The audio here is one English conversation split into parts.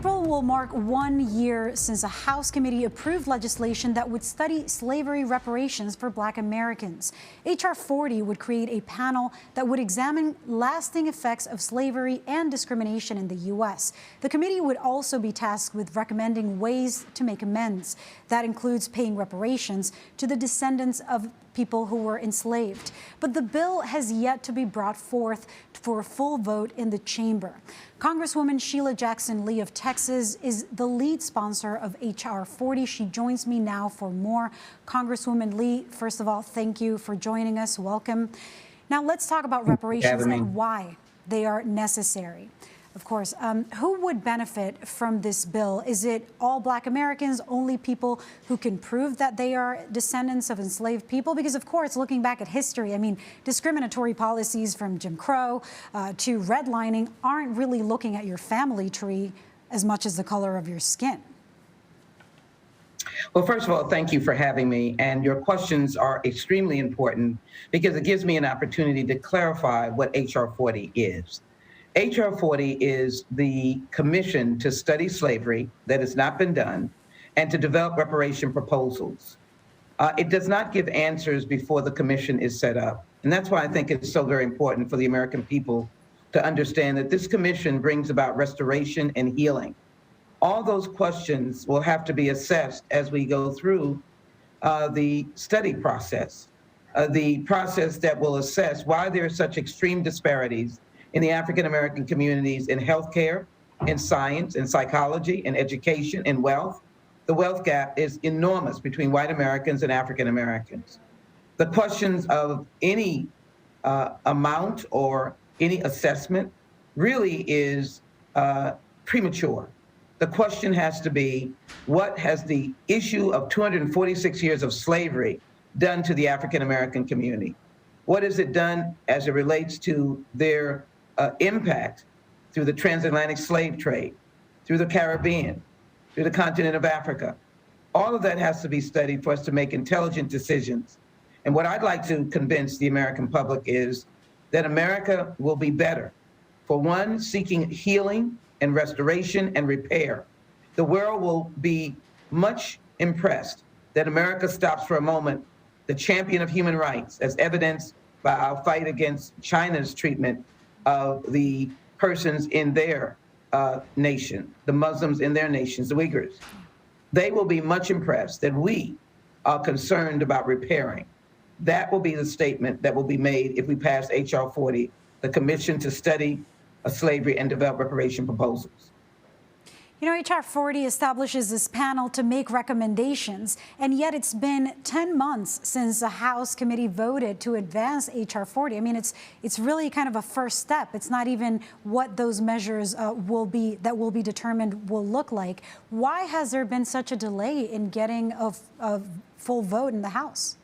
April will mark 1 year since a House committee approved legislation that would study slavery reparations for Black Americans. H.R. 40 would create a panel that would examine lasting effects of slavery and discrimination in the U.S. The committee would also be tasked with recommending ways to make amends. That includes paying reparations to the descendants of people who were enslaved. But the bill has yet to be brought forth for a full vote in the chamber. Congresswoman Sheila Jackson Lee of Texas is the lead sponsor of H.R. 40. She joins me now for more. Congresswoman Lee, first of all, thank you for joining us. Welcome. Now let's talk about reparations and why they are necessary. Of course, who would benefit from this bill? Is it all Black Americans, only people who can prove that they are descendants of enslaved people? Because, of course, looking back at history, I mean, discriminatory policies from Jim Crow to redlining aren't really looking at your family tree as much as the color of your skin. Well, first of all, thank you for having me. And your questions are extremely important because it gives me an opportunity to clarify what H.R. 40 is. H.R. 40 is the commission to study slavery that has not been done and to develop reparation proposals. It does not give answers before the commission is set up. And that's why I think it's so very important for the American people to understand that this commission brings about restoration and healing. All those questions will have to be assessed as we go through the study process, the process that will assess why there are such extreme disparities in the African-American communities in healthcare, in science, in psychology, in education, in wealth. The wealth gap is enormous between white Americans and African Americans. The questions of any amount or any assessment really is premature. The question has to be, what has the issue of 246 years of slavery done to the African-American community? What has it done as it relates to their impact through the transatlantic slave trade, through the Caribbean, through the continent of Africa? All of that has to be studied for us to make intelligent decisions. And what I'd like to convince the American public is that America will be better. For one, seeking healing and restoration and repair. The world will be much impressed that America stops for a moment the champion of human rights, as evidenced by our fight against China's treatment of the persons in their nation, the Muslims in their nations, the Uyghurs. They will be much impressed that we are concerned about repairing. That will be the statement that will be made if we pass H.R. 40, the commission to study slavery and develop reparation proposals. You know, H.R. 40 establishes this panel to make recommendations, and yet it's been 10 months since the House committee voted to advance H.R. 40. I mean, it's really kind of a first step. It's not even what those measures will be determined will look like. Why has there been such a delay in getting a full vote in the House?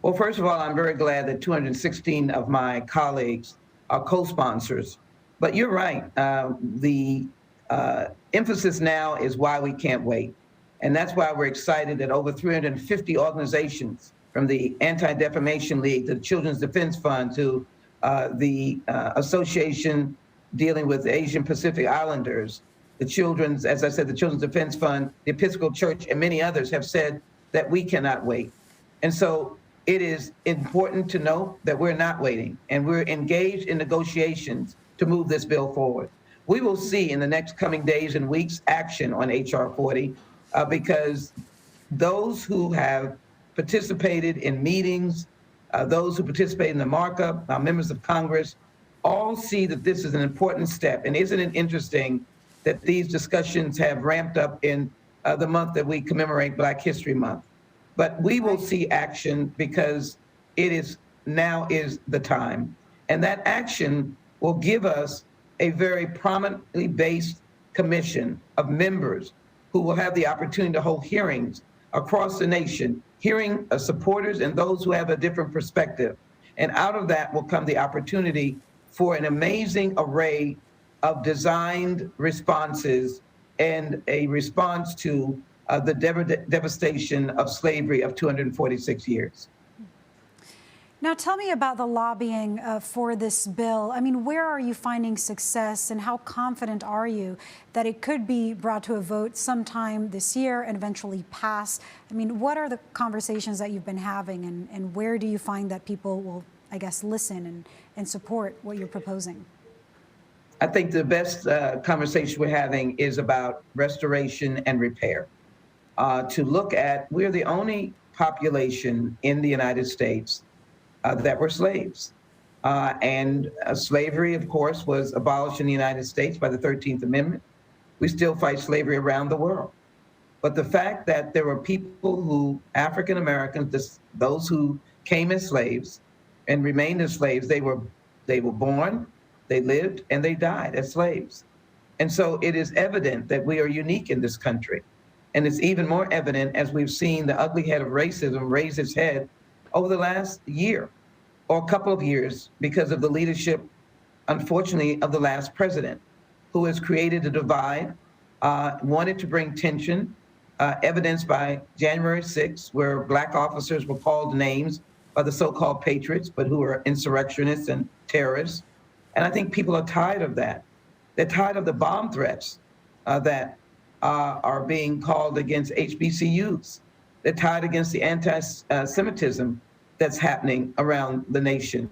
Well, first of all, I'm very glad that 216 of my colleagues are co-sponsors. But you're right. The emphasis now is why we can't wait. And that's why we're excited that over 350 organizations, from the Anti-Defamation League to the Children's Defense Fund to the association dealing with Asian Pacific Islanders, the Children's, as I said, the Children's Defense Fund, the Episcopal Church, and many others have said that we cannot wait. And so it is important to note that we're not waiting, and we're engaged in negotiations to move this bill forward. We will see in the next coming days and weeks action on H.R. 40 because those who have participated in meetings, those who participate in the markup, our members of Congress, all see that this is an important step. And isn't it interesting that these discussions have ramped up in the month that we commemorate Black History Month? But we will see action because now is the time. And that action will give us a very prominently based commission of members who will have the opportunity to hold hearings across the nation, hearing supporters and those who have a different perspective. And out of that will come the opportunity for an amazing array of designed responses and a response to the devastation of slavery of 246 years. Now, tell me about the lobbying for this bill. I mean, where are you finding success, and how confident are you that it could be brought to a vote sometime this year and eventually pass? I mean, what are the conversations that you've been having, and where do you find that people will, I guess, listen and support what you're proposing? I think the best conversation we're having is about restoration and repair. To look at, we're the only population in the United States that were slaves. And slavery, of course, was abolished in the United States by the 13th Amendment. We still fight slavery around the world. But the fact that there were people who, African Americans, those who came as slaves and remained as slaves, they were born, they lived, and they died as slaves. And so it is evident that we are unique in this country. And it's even more evident as we've seen the ugly head of racism raise its head over the last year or a couple of years because of the leadership, unfortunately, of the last president, who has created a divide, wanted to bring tension, evidenced by January 6th, where Black officers were called names by the so-called patriots, but who are insurrectionists and terrorists. And I think people are tired of that. They're tired of the bomb threats that are being called against HBCUs. They're tired against the anti-Semitism that's happening around the nation.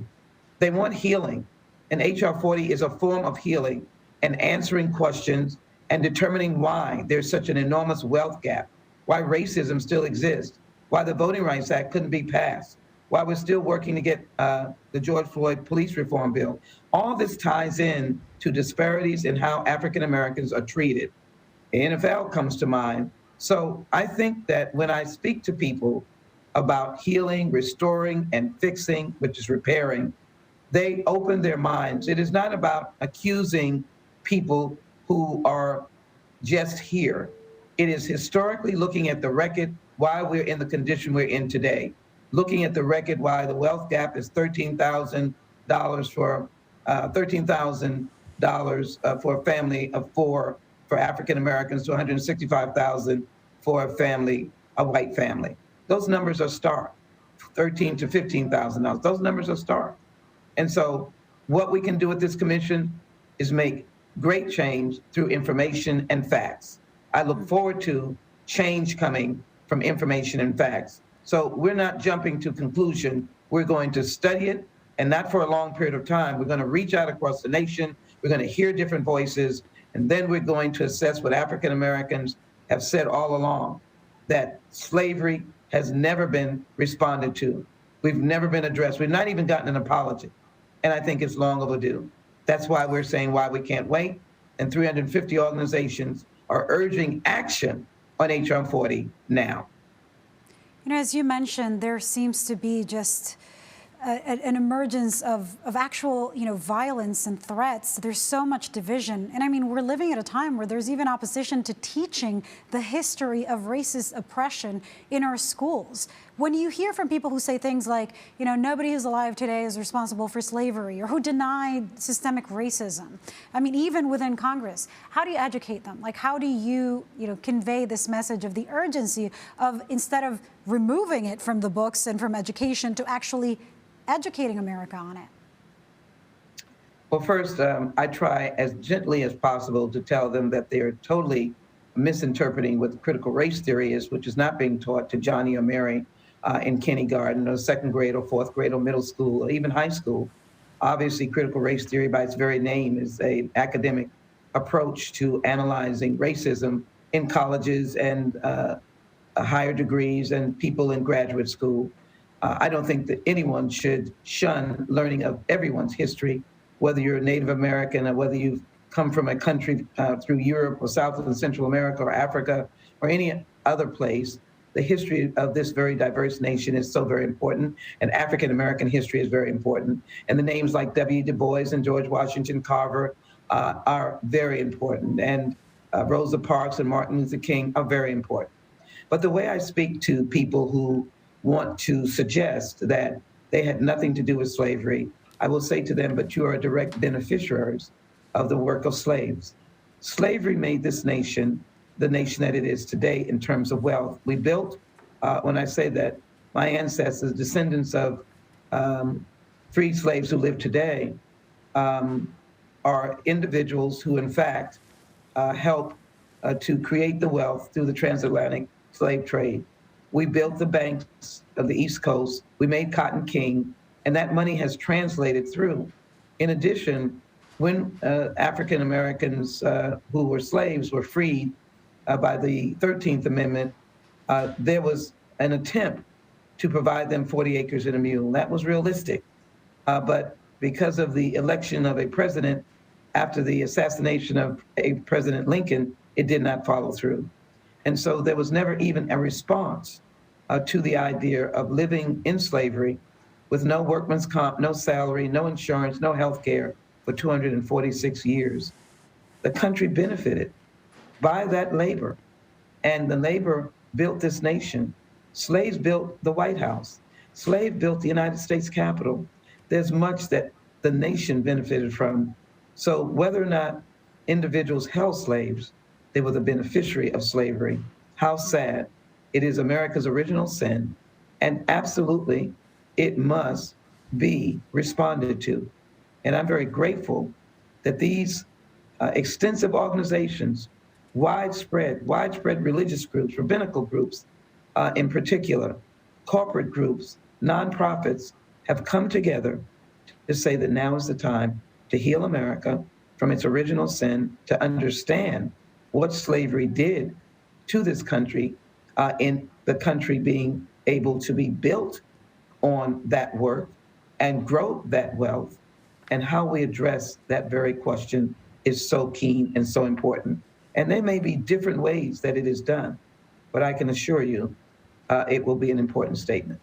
They want healing, and H.R. 40 is a form of healing and answering questions and determining why there's such an enormous wealth gap, why racism still exists, why the Voting Rights Act couldn't be passed, why we're still working to get the George Floyd police reform bill. All this ties in to disparities in how African Americans are treated. The NFL comes to mind. So I think that when I speak to people about healing, restoring, and fixing, which is repairing, they open their minds. It is not about accusing people who are just here. It is historically looking at the record why we're in the condition we're in today, looking at the record why the wealth gap is $13,000 for $13,000 for a family of four for African Americans to $165,000 for a white family. Those numbers are stark, $13,000 to $15,000. Those numbers are stark. And so what we can do with this commission is make great change through information and facts. I look forward to change coming from information and facts. So we're not jumping to conclusion. We're going to study it, and not for a long period of time. We're going to reach out across the nation. We're going to hear different voices, and then we're going to assess what African Americans have said all along, that slavery has never been responded to. We've never been addressed. We've not even gotten an apology. And I think it's long overdue. That's why we're saying why we can't wait. And 350 organizations are urging action on H.R. 40 now. You know, as you mentioned, there seems to be just an emergence of actual, violence and threats. There's so much division. And I mean, we're living at a time where there's even opposition to teaching the history of racist oppression in our schools. When you hear from people who say things like, nobody who's alive today is responsible for slavery, or who denied systemic racism, I mean, even within Congress, how do you educate them? Like, how do you, convey this message of the urgency of, instead of removing it from the books and from education, to actually educating America on it? Well, first, I try as gently as possible to tell them that they are totally misinterpreting what critical race theory is, which is not being taught to Johnny or Mary in kindergarten or second grade or fourth grade or middle school or even high school. Obviously, critical race theory by its very name is an academic approach to analyzing racism in colleges and higher degrees and people in graduate school. I don't think that anyone should shun learning of everyone's history, whether you're a Native American or whether you've come from a country through Europe or South and Central America or Africa or any other place. The history of this very diverse nation is so very important, and African American history is very important. And the names like W. Du Bois and George Washington Carver are very important, and Rosa Parks and Martin Luther King are very important. But the way I speak to people who want to suggest that they had nothing to do with slavery, I will say to them, but you are direct beneficiaries of the work of slaves. Slavery made this nation the nation that it is today in terms of wealth. We built, when I say that, my ancestors, descendants of freed slaves who live today are individuals who, in fact, help to create the wealth through the transatlantic slave trade. We built the banks of the East Coast. We made cotton king, and that money has translated through. In addition, when African Americans who were slaves were freed by the 13th Amendment, there was an attempt to provide them 40 acres and a mule. That was realistic. But because of the election of a president after the assassination of President Lincoln, it did not follow through. And so there was never even a response to the idea of living in slavery with no workman's comp, no salary, no insurance, no health care for 246 years. The country benefited by that labor, and the labor built this nation. Slaves built the White House. Slaves built the United States Capitol. There's much that the nation benefited from. So whether or not individuals held slaves, they were the beneficiary of slavery. How sad. It is America's original sin, and absolutely it must be responded to. And I'm very grateful that these extensive organizations, widespread religious groups, rabbinical groups in particular, corporate groups, nonprofits have come together to say that now is the time to heal America from its original sin, to understand what slavery did to this country, in the country being able to be built on that work and grow that wealth, and how we address that very question is so keen and so important. And there may be different ways that it is done, but I can assure you it will be an important statement.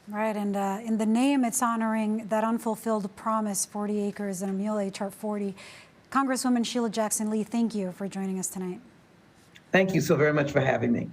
Right, and in the name, it's honoring that unfulfilled promise, 40 acres and a mule, H.R. 40. Congresswoman Sheila Jackson Lee, thank you for joining us tonight. Thank you so very much for having me.